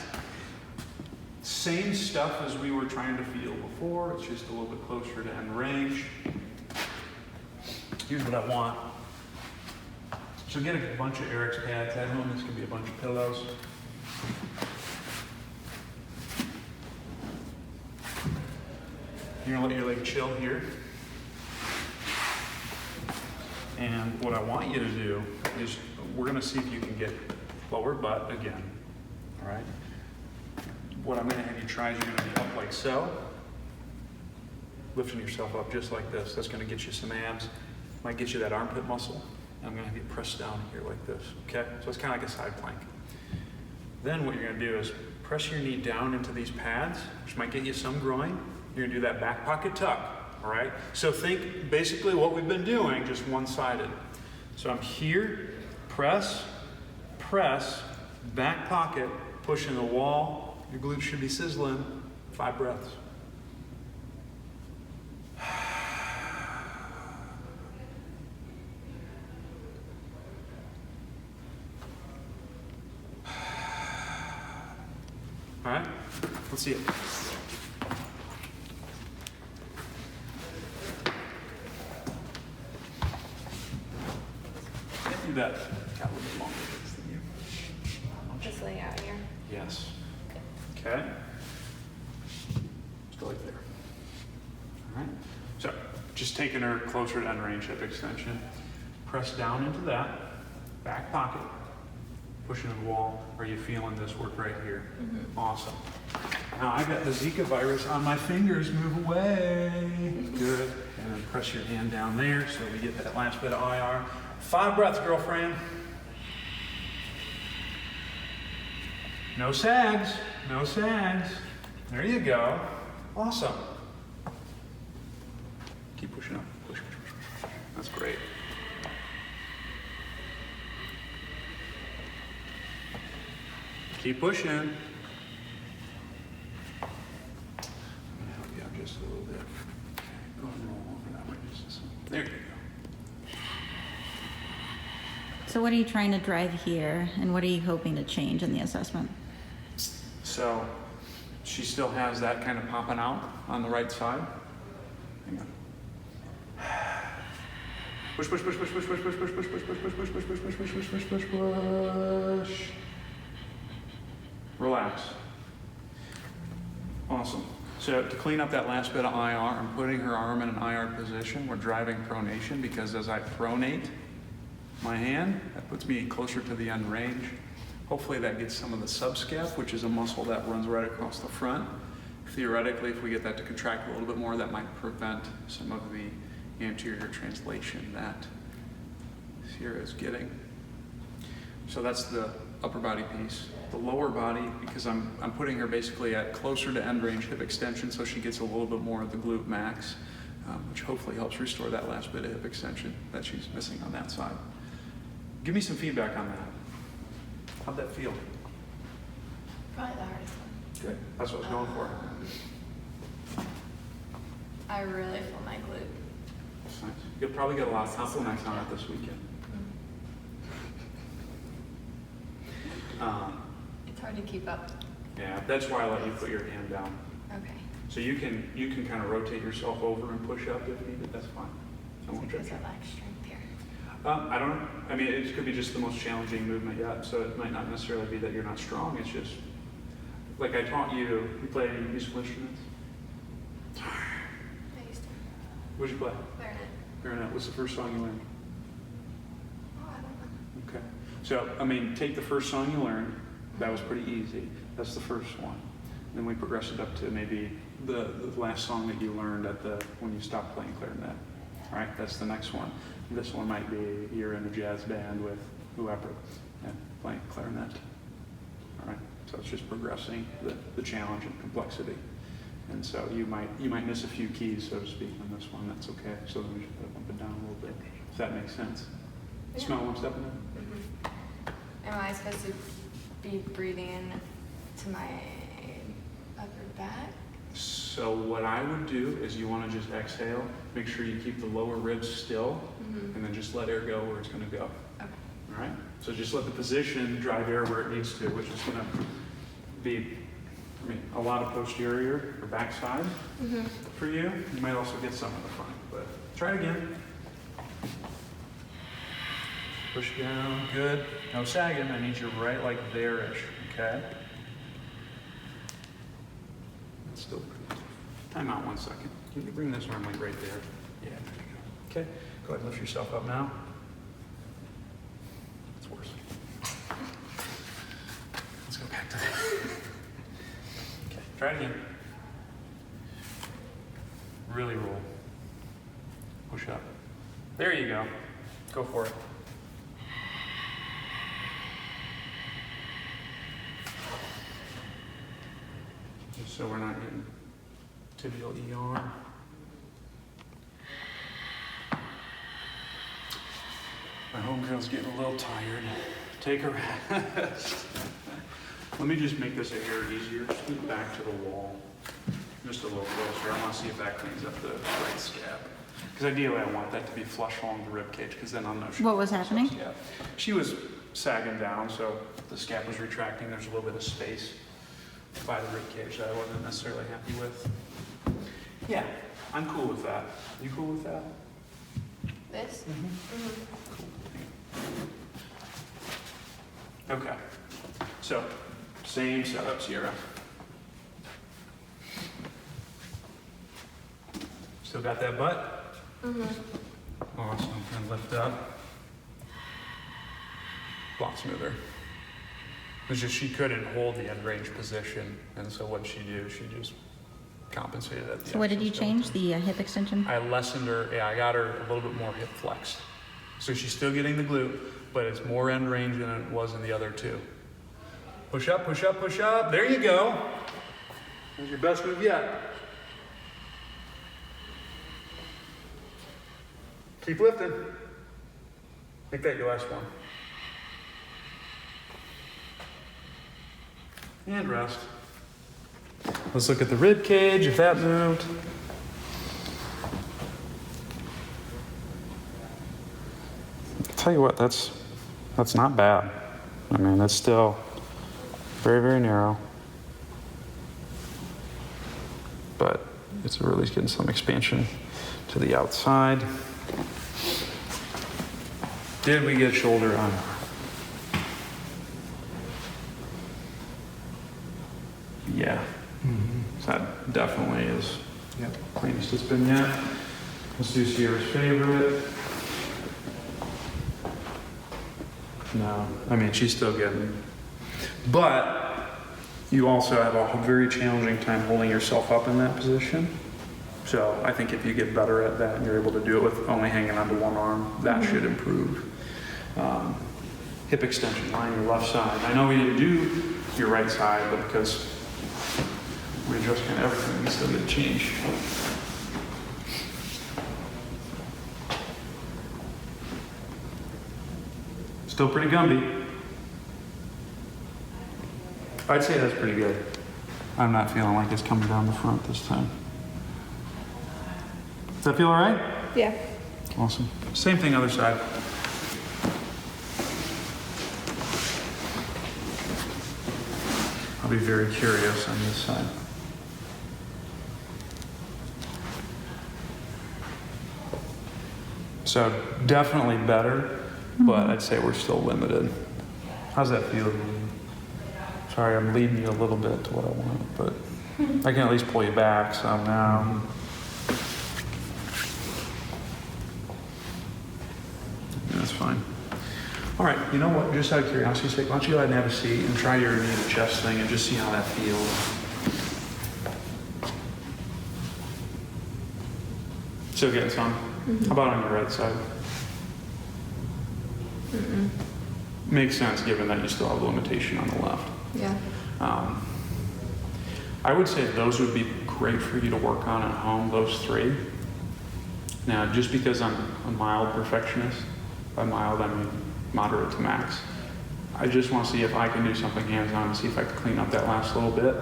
Same stuff as we were trying to feel before, it's just a little bit closer to end range. Here's what I want. So get a bunch of Eric's pads at home. This could be a bunch of pillows. You're gonna let your leg chill here. And what I want you to do is, we're gonna see if you can get lower butt again, all right? What I'm gonna have you try is you're gonna be up like so, lifting yourself up just like this. That's gonna get you some abs, might get you that armpit muscle. And I'm gonna have you press down here like this, okay? So it's kind of like a side plank. Then what you're gonna do is press your knee down into these pads, which might get you some groin. You're gonna do that back pocket tuck, all right? So think basically what we've been doing, just one-sided. So I'm here, press, back pocket, pushing the wall. Your glutes should be sizzling. 5 breaths. All right, let's see it. Can't do that. Got a little bit longer than you. Just lay out here. Yes. Okay. Just go like there. All right. So just taking her closer to end range hip extension. Press down into that back pocket. Pushing the wall. Are you feeling this work right here? Mm-hmm. Awesome. Now I got the Zika virus on my fingers. Move away. Good. And then press your hand down there so we get that last bit of IR. 5 breaths, girlfriend. No sags. No sags. There you go. Awesome. Keep pushing up. Push, push, push, push. That's great. Keep pushing. I'm going to help you out just a little bit. Okay, go and roll over that way. There you go. So what are you trying to drive here, and what are you hoping to change in the assessment? So she still has that kind of popping out on the right side. Hang on. Push, push, push, push, push, push, push, push, push, push, push, push, push, push, push, push, push, push, push, push. Relax. Awesome. So to clean up that last bit of IR, I'm putting her arm in an IR position. We're driving pronation because as I pronate my hand, that puts me closer to the end range. Hopefully that gets some of the subscap, which is a muscle that runs right across the front. Theoretically, if we get that to contract a little bit more, that might prevent some of the anterior translation that Sierra is getting. So that's the upper body piece. The lower body, because I'm putting her basically at closer to end range hip extension, so she gets a little bit more of the glute max, which hopefully helps restore that last bit of hip extension that she's missing on that side. Give me some feedback on that. How'd that feel? Probably the hardest one. Good. That's what I was going for. I really feel my glute. That's nice. You'll probably get a lot of compliments on it this weekend. It's hard to keep up. Yeah, that's why I let you put your hand down. Okay. So you can kind of rotate yourself over and push up if needed. That's fine. I won't judge Because you. I lack strength here. I don't know. I mean, it could be just the most challenging movement yet, so it might not necessarily be that you're not strong. It's just, like I taught you, you play any musical instruments? I used to. What'd you play? Clarinet. Fair enough. What's the first song you learned? Oh, I don't know. Okay. So, I mean, take the first song you learned. That was pretty easy. That's the first one. Then we progressed it up to maybe the last song that you learned when you stopped playing clarinet. All right, that's the next one. This one might be you're in a jazz band with whoever playing clarinet. All right, so it's just progressing the challenge and complexity. And so you might miss a few keys, so to speak, on this one. That's okay. So then we should put it up and down a little bit, if that makes sense. Yeah. Smell what I'm stepping in? Mm-hmm. Am I supposed to be breathing in to my upper back? So what I would do is you want to just exhale. Make sure you keep the lower ribs still, and then just let air go where it's going to go. Okay. All right? So just let the position drive air where it needs to, which is going to be, a lot of posterior or backside for you. You might also get some in the front, but try it again. Push down, good. No sagging, I need you right like there-ish, okay? It's still pretty tough. Time out 1 second. Can you bring this arm like right there? Yeah, there you go. Okay, go ahead and lift yourself up now. It's worse. Let's go back to that. Okay, try it again. Really roll. Push up. There you go. Go for it. Just so we're not getting tibial ER. My homegirl's getting a little tired. Take a rest. Let me just make this a hair easier. Scoot back to the wall. Just a little closer. I want to see if that cleans up the right scap. Because ideally I want that to be flush along the rib cage, because then I'll know she. What was happening? Yeah. She was sagging down, so the scap was retracting. There's a little bit of space by the rib cage that I wasn't necessarily happy with. Yeah, I'm cool with that. You cool with that? This? Okay. So, same setup, Sierra. Still got that butt? Awesome. And lift up. Block smoother. It's just she couldn't hold the end range position, and so what she do? She just compensated at the. So what did you change? The hip extension? I lessened her. Yeah, I got her a little bit more hip flexed, so she's still getting the glute, but it's more end range than it was in the other two. Push up, push up, push up. There you go. That's your best move yet. Keep lifting. Make that your last one. And rest. Let's look at the rib cage, if that moved. I'll tell you what, that's not bad. I mean, it's still very, very narrow. But it's really getting some expansion to the outside. Did we get shoulder on? Yeah. So that definitely is cleanest it's been yet. Let's do Sierra's favorite. No, I mean, she's still getting, but you also have a very challenging time holding yourself up in that position. So I think if you get better at that and you're able to do it with only hanging onto one arm, that should improve. Hip extension, line your left side. I know we didn't do your right side, but because we adjust kind of everything, we still get a change. Still pretty Gumby. I'd say that's pretty good. I'm not feeling like it's coming down the front this time. Does that feel all right? Yeah. Awesome. Same thing other side. I'll be very curious on this side. So definitely better, but I'd say we're still limited. How's that feel? Sorry, I'm leading you a little bit to what I want, but I can at least pull you back some now. All right, you know what? Just out of curiosity's sake, why don't you go ahead and have a seat and try your knee to chest thing and just see how that feels. Still getting some? How about on your right side? Makes sense given that you still have the limitation on the left. Yeah. I would say those would be great for you to work on at home, those 3. Now, just because I'm a mild perfectionist, by mild I mean moderate to max, I just want to see if I can do something hands-on to see if I can clean up that last little bit.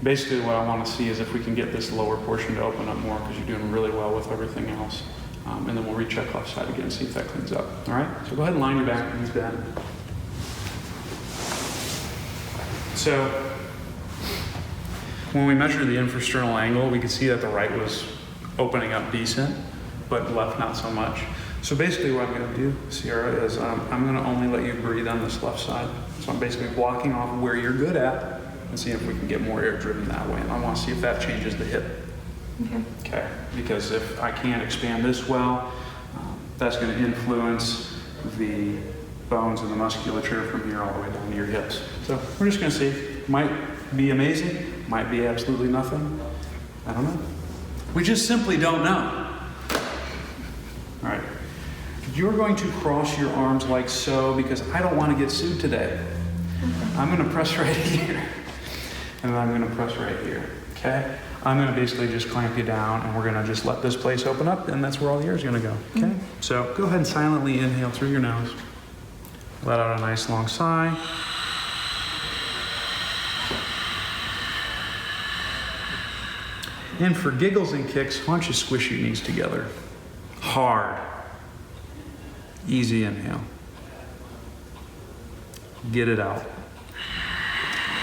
Basically what I want to see is if we can get this lower portion to open up more because you're doing really well with everything else. And then we'll recheck left side again, see if that cleans up. All right, so go ahead and line your back, knees bent. So when we measure the infrasternal angle, we can see that the right was opening up decent, but left not so much. So basically what I'm gonna do, Sierra, is I'm gonna only let you breathe on this left side. So I'm basically blocking off where you're good at and seeing if we can get more air driven that way. And I wanna see if that changes the hip. Okay, because if I can't expand this well, that's gonna influence the bones and the musculature from here all the way down to your hips. So we're just gonna see. Might be amazing, might be absolutely nothing. I don't know. We just simply don't know. All right. You're going to cross your arms like so because I don't want to get sued today. I'm going to press right here. And I'm going to press right here. Okay? I'm going to basically just clamp you down and we're going to just let this place open up and that's where all the air is going to go. Okay? So go ahead and silently inhale through your nose. Let out a nice long sigh. And for giggles and kicks, why don't you squish your knees together? Hard. Easy inhale. Get it out.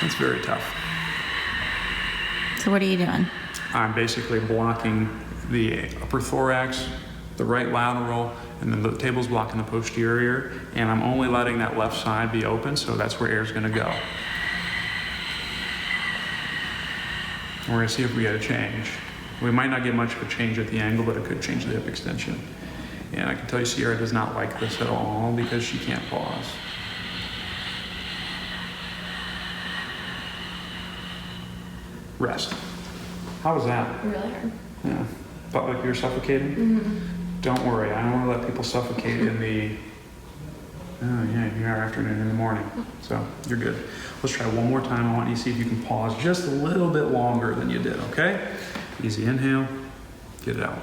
It's very tough. So what are you doing? I'm basically blocking the upper thorax, the right lateral, and then the table's blocking the posterior, and I'm only letting that left side be open, so that's where air's gonna go. And we're gonna see if we get a change. We might not get much of a change at the angle, but it could change the hip extension. And I can tell you Sierra does not like this at all because she can't pause. Rest. How was that? Really hard. Yeah. Felt like you were suffocating? Don't worry, I don't want to let people suffocate in the, afternoon in the morning. So you're good. Let's try one more time. I want you to see if you can pause just a little bit longer than you did, okay? Easy inhale, get it out.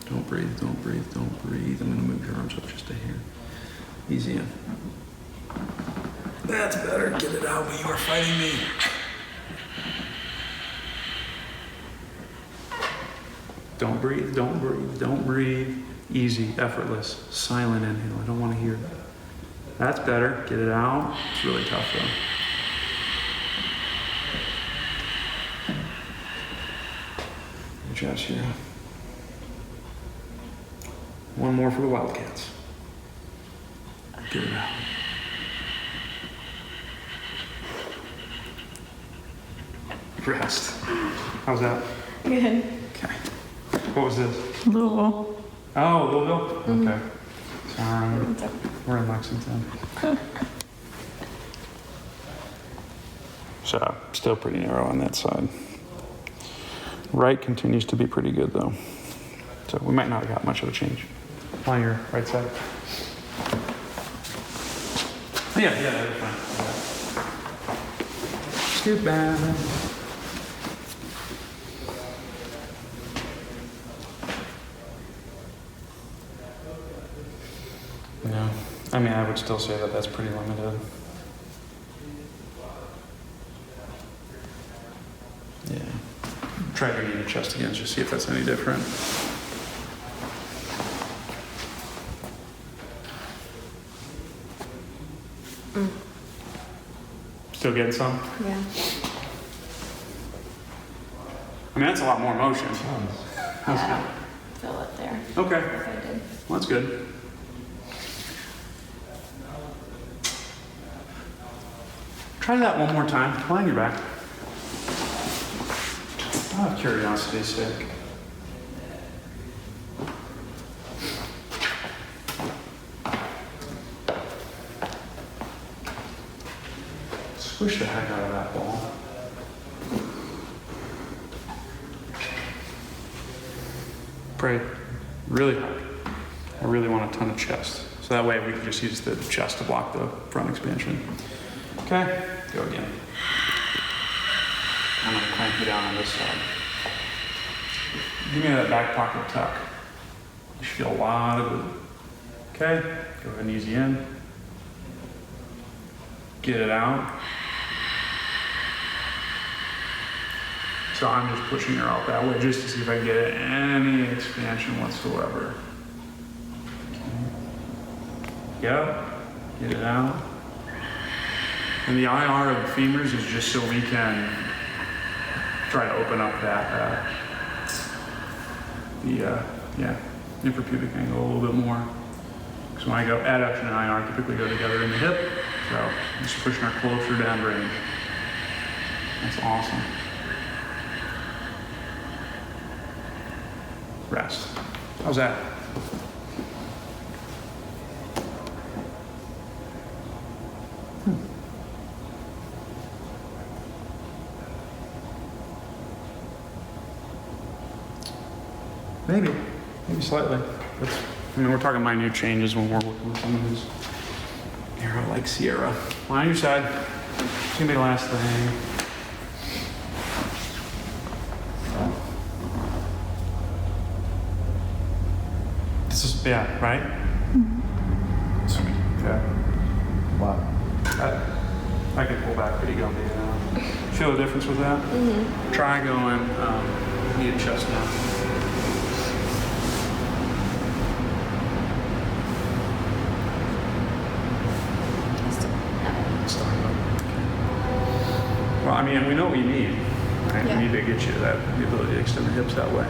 Don't breathe, don't breathe, don't breathe. I'm gonna move your arms up just a hair. Easy in. That's better, get it out, but you are fighting me. Don't breathe, don't breathe, don't breathe. Easy, effortless, silent inhale. I don't want to hear that. That's better, get it out. It's really tough though. Good job, Sierra. One more for the Wildcats. Get it out. Rest. How's that? Good. Okay. What was this? Louisville. Oh, Louisville? Okay. Sorry. We're in Lexington. So, still pretty narrow on that side. Right continues to be pretty good though. So we might not have got much of a change. On your right side. Oh, yeah, that's fine. Scoot back. No, I mean, I would still say that that's pretty limited. Yeah. Try bringing your chest again, just see if that's any different. Still getting some? Yeah. I mean, that's a lot more motion. That's Yeah. Feel it there. good. Okay. If I did. Well, that's good. Try that one more time. Lie on your back. Out of curiosity's sake. Squish the heck out of that ball. Pray really hard. I really want a ton of chest. So that way we can just use the chest to block the front expansion. Okay, go again. I'm gonna crank you down on this side. Give me that back pocket tuck. You should feel a lot of it. Okay, go ahead and easy in. Get it out. So I'm just pushing her out that way just to see if I get any expansion whatsoever. Go, get it out. And the IR of the femurs is just so we can try to open up that, infrapubic angle a little bit more. So when I go adduction and IR typically go together in the hip. So I'm just pushing her closer down range. That's awesome. Rest. How's that? Maybe slightly. We're talking minute changes when we're working with someone who's narrow like Sierra. On your side. It's gonna be the last thing. This is, yeah, right? Mm-hmm. Sweet. Okay. Wow. I can pull back pretty good. Feel the difference with that? Mm-hmm. Try going knee to chest now. Well, I mean, we know what you need, right? Yeah. We need to get you the ability to extend the hips that way.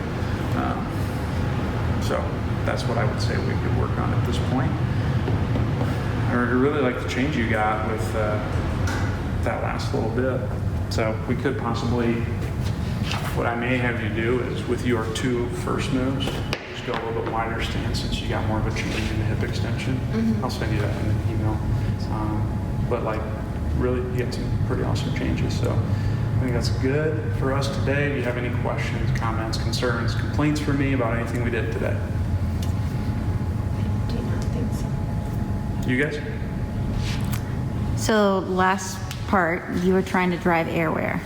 So that's what I would say we could work on at this point. I really like the change you got with that last little bit. So we could possibly, what I may have you do is with your two first moves, just go a little bit wider stance since you got more of a change in the hip extension. Mm-hmm. I'll send you that in the email. But like, really, you get some pretty awesome changes. So I think that's good for us today. Do you have any questions, comments, concerns, complaints for me about anything we did today? I do not think so. You guys? So last part, you were trying to drive airware.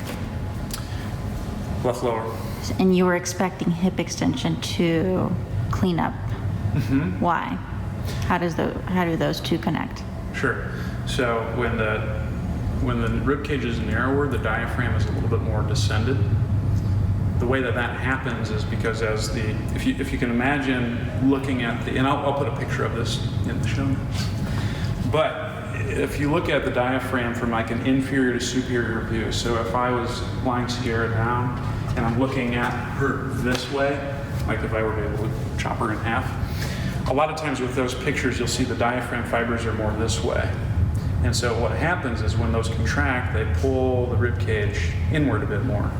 Left lower. And you were expecting hip extension to clean up. Mm-hmm. Why? How do those two connect? Sure. So when the rib cage is narrower, the diaphragm is a little bit more descended. The way that happens is because if you can imagine looking at and I'll put a picture of this in the show notes. But if you look at the diaphragm from like an inferior to superior view, so if I was lying Sierra down and I'm looking at her this way, like if I were able to chop her in half, a lot of times with those pictures you'll see the diaphragm fibers are more this way. And so what happens is when those contract, they pull the rib cage inward a bit more.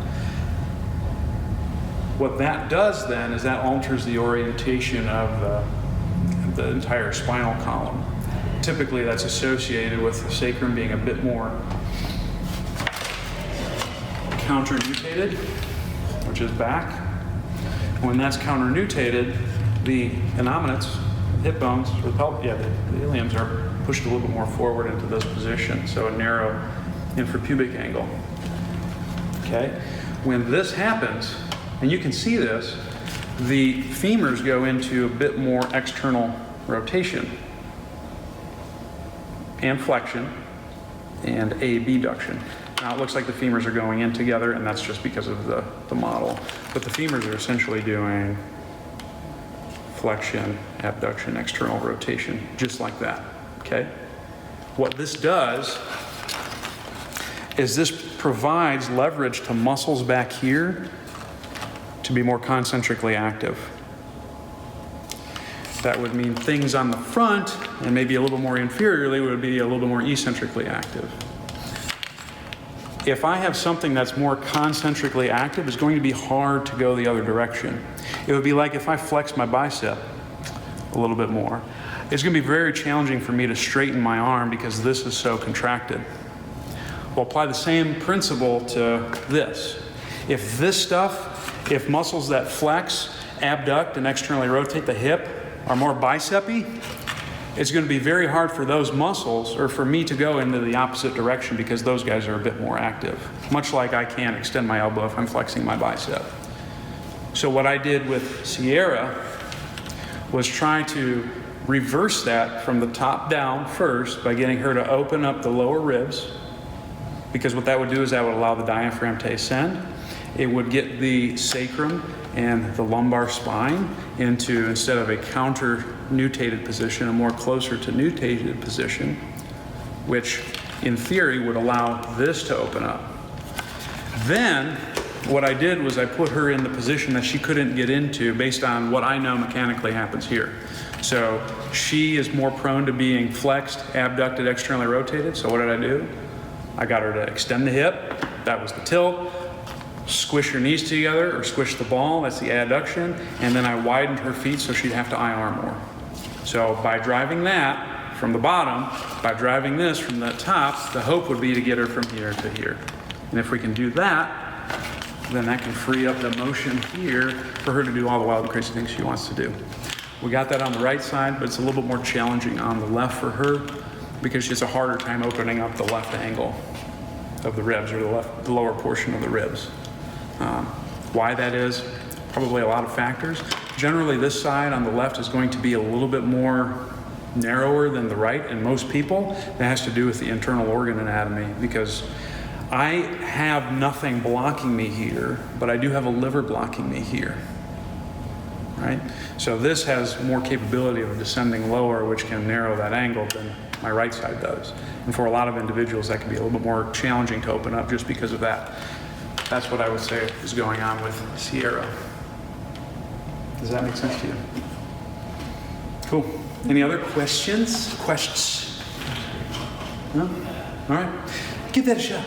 What that does then is that alters the orientation of the entire spinal column. Typically that's associated with the sacrum being a bit more counternutated, which is back. When that's counternutated, the innominates, hip bones, or the iliums are pushed a little bit more forward into this position, so a narrow infrapubic angle. Okay? When this happens, and you can see this, the femurs go into a bit more external rotation and flexion and abduction. Now it looks like the femurs are going in together, and that's just because of the model. But the femurs are essentially doing flexion, abduction, external rotation, just like that. Okay? What this does is this provides leverage to muscles back here to be more concentrically active. That would mean things on the front and maybe a little more inferiorly would be a little more eccentrically active. If I have something that's more concentrically active, it's going to be hard to go the other direction. It would be like if I flex my bicep a little bit more. It's going to be very challenging for me to straighten my arm because this is so contracted. We'll apply the same principle to this. If this stuff, if muscles that flex, abduct, and externally rotate the hip are more bicep-y, it's going to be very hard for those muscles, or for me to go into the opposite direction because those guys are a bit more active. Much like I can't extend my elbow if I'm flexing my bicep. So what I did with Sierra was try to reverse that from the top down first by getting her to open up the lower ribs, because what that would do is that would allow the diaphragm to ascend. It would get the sacrum and the lumbar spine into, instead of a counter-nutated position, a more closer to nutated position, which in theory would allow this to open up. Then what I did was I put her in the position that she couldn't get into based on what I know mechanically happens here. So she is more prone to being flexed, abducted, externally rotated. So what did I do? I got her to extend the hip. That was the tilt. Squish her knees together, or squish the ball, that's the adduction, and then I widened her feet so she'd have to I-arm more. So by driving that from the bottom, by driving this from the top, the hope would be to get her from here to here. And if we can do that, then that can free up the motion here for her to do all the wild and crazy things she wants to do. We got that on the right side, but it's a little bit more challenging on the left for her because she has a harder time opening up the left angle of the ribs, or the lower portion of the ribs. Why that is, probably a lot of factors. Generally, this side on the left is going to be a little bit more narrower than the right in most people. That has to do with the internal organ anatomy, because I have nothing blocking me here, but I do have a liver blocking me here, right? So this has more capability of descending lower, which can narrow that angle than my right side does. And for a lot of individuals, that can be a little bit more challenging to open up just because of that. That's what I would say is going on with Sierra. Does that make sense to you? Cool. Any other questions? No? All right. Give that a shot.